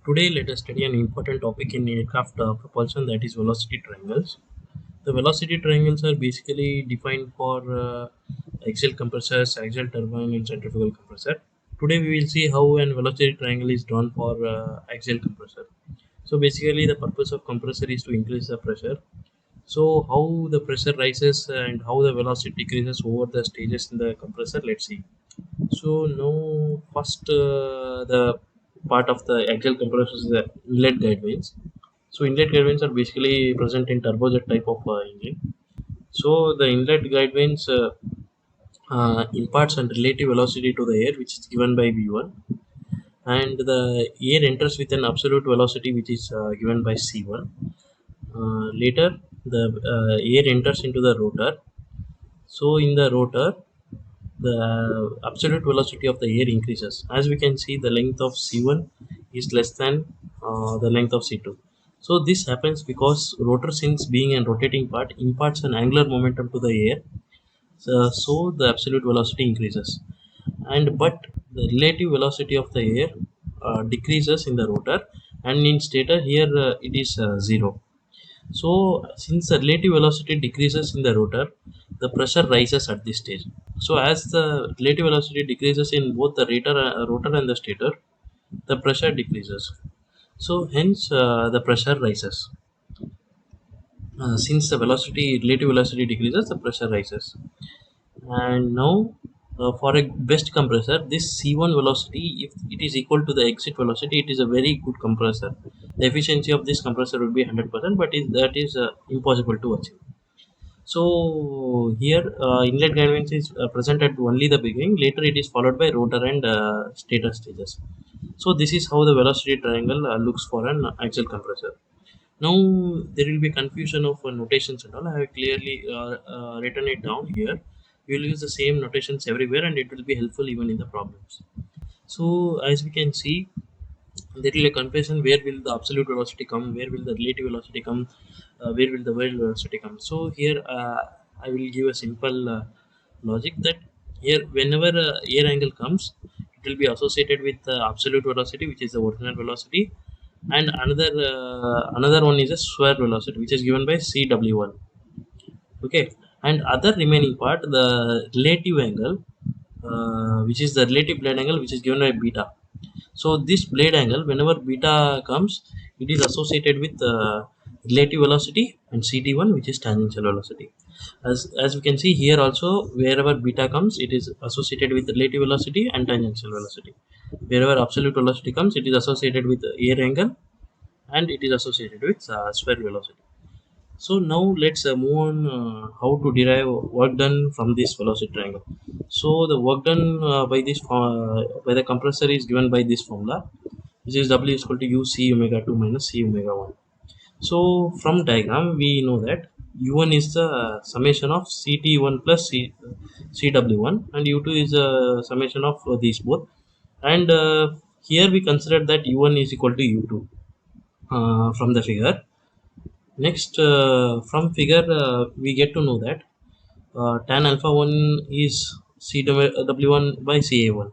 Today, let us study an important topic in aircraft propulsion, that is velocity triangles. The velocity triangles are basically defined for axial compressors, axial turbine, and centrifugal compressor. Today, we will see how an velocity triangle is drawn for axial compressor. So, basically, the purpose of compressor is to increase the pressure. So, how the pressure rises and how the velocity decreases over the stages in the compressor, let's see. So now first the part of the axial compressor is the inlet guide vanes. So inlet guide vanes are basically present in turbojet type of engine. So the inlet guide vanes imparts a relative velocity to the air, which is given by V1, and the air enters with an absolute velocity, which is given by C1. Later, the air enters into the rotor. So in the rotor, the absolute velocity of the air increases. As we can see, the length of C1 is less than the length of C2. So this happens because rotor, since being a rotating part, imparts an angular momentum to the air. So the absolute velocity increases, and but the relative velocity of the air decreases in the rotor, and in stator here it is 0. So, since the relative velocity decreases in the rotor, the pressure rises at this stage. So, as the relative velocity decreases in both the rotor and the stator, the pressure decreases. So, hence the pressure rises. Since the relative velocity decreases, the pressure rises. And now, for a best compressor, this C1 velocity, if it is equal to the exit velocity, it is a very good compressor. The efficiency of this compressor would be 100%, but that is impossible to achieve. So here inlet guidance is present at only the beginning. Later it is followed by rotor and stator stages. So this is how the velocity triangle looks for an axial compressor. Now there will be confusion of notations and all. I have clearly written it down here. We will use the same notations everywhere, and it will be helpful even in the problems. So as we can see, there will be a confusion: where will the absolute velocity come, where will the relative velocity come, where will the world velocity come. So here I will give a simple logic that here whenever air angle comes, it will be associated with absolute velocity, which is the original velocity, and another one is a square velocity, which is given by cw1. Okay, and other remaining part, the relative angle, which is the relative blade angle, which is given by beta. So this blade angle, whenever beta comes, it is associated with relative velocity and ct1, which is tangential velocity. As we can see here also, wherever beta comes, it is associated with relative velocity and tangential velocity. Wherever absolute velocity comes, it is associated with air angle, and it is associated with sphere velocity. So now let's move on how to derive work done from this velocity triangle. So the work done by the compressor is given by this formula, which is W is equal to U C omega 2 minus C omega 1. So from diagram we know that U1 is the summation of CT1 plus CW1, and U2 is the summation of these both. And here we consider that U1 is equal to U2 from the figure. Next, from figure, we get to know that tan alpha 1 is CW1 by CA1,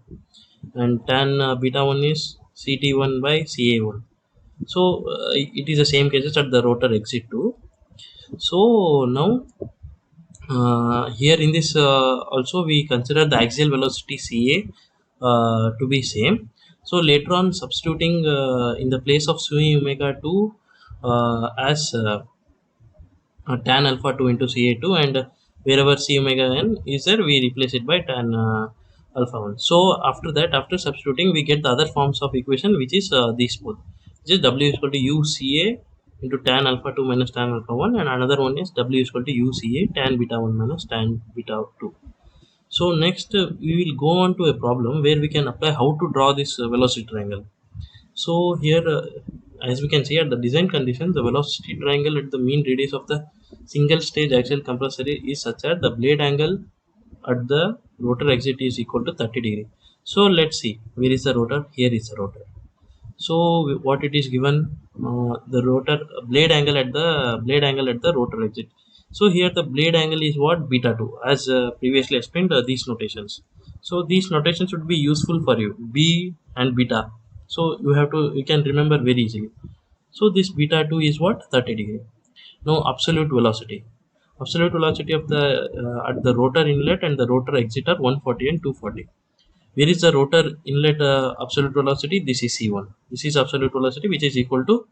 and tan beta 1 is CT1 by CA1. So, it is the same cases at the rotor exit too. So, now here in this also we consider the axial velocity CA to be same. So, later on substituting in the place of C omega 2 as tan alpha 2 into Ca2, and wherever C omega n is there, we replace it by tan alpha 1. So after that, after substituting, we get the other forms of equation, which is these both, which is W is equal to UCA into tan alpha 2 minus tan alpha 1, and another one is W is equal to UCA tan beta 1 minus tan beta 2. So next we will go on to a problem where we can apply how to draw this velocity triangle. So here, as we can see at the design condition, the velocity triangle at the mean radius of the single stage axial compressor is such that the blade angle at the rotor exit is equal to 30 degree. So let's see, where is the rotor? Here is the rotor. So what it is given, the rotor blade angle at the rotor exit. So here the blade angle is what? Beta 2, as previously explained, these notations. So these notations would be useful for you, B and beta. so you can remember very easily. So this beta 2 is what? 30 degree. Now absolute velocity. Absolute velocity of the at the rotor inlet and the rotor exit are 140 and 240. Where is the rotor inlet absolute velocity? This is C1. This is absolute velocity which is equal to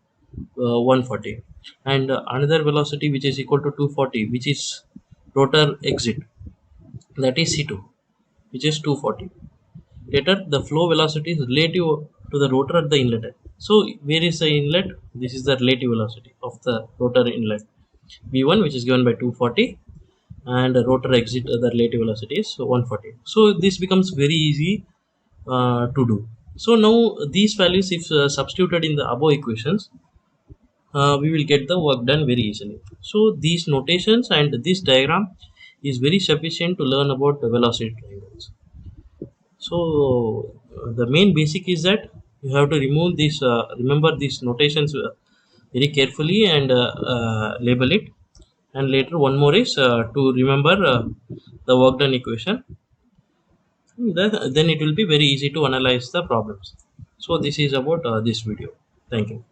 140, and another velocity which is equal to 240, which is rotor exit, that is C2, which is 240. Later, the flow velocity is relative to the rotor at the inlet. So, where is the inlet? This is the relative velocity of the rotor inlet. V1, which is given by 240, and the rotor exit, the relative velocity is 140. So, this becomes very easy to do. So, now these values, if substituted in the above equations, we will get the work done very easily. So, these notations and this diagram is very sufficient to learn about the velocity triangles. So the main basic is that you have to remove this, remember these notations very carefully, and label it. And later one more is to remember the work done equation. Then it will be very easy to analyze the problems. So this is about this video. Thank you.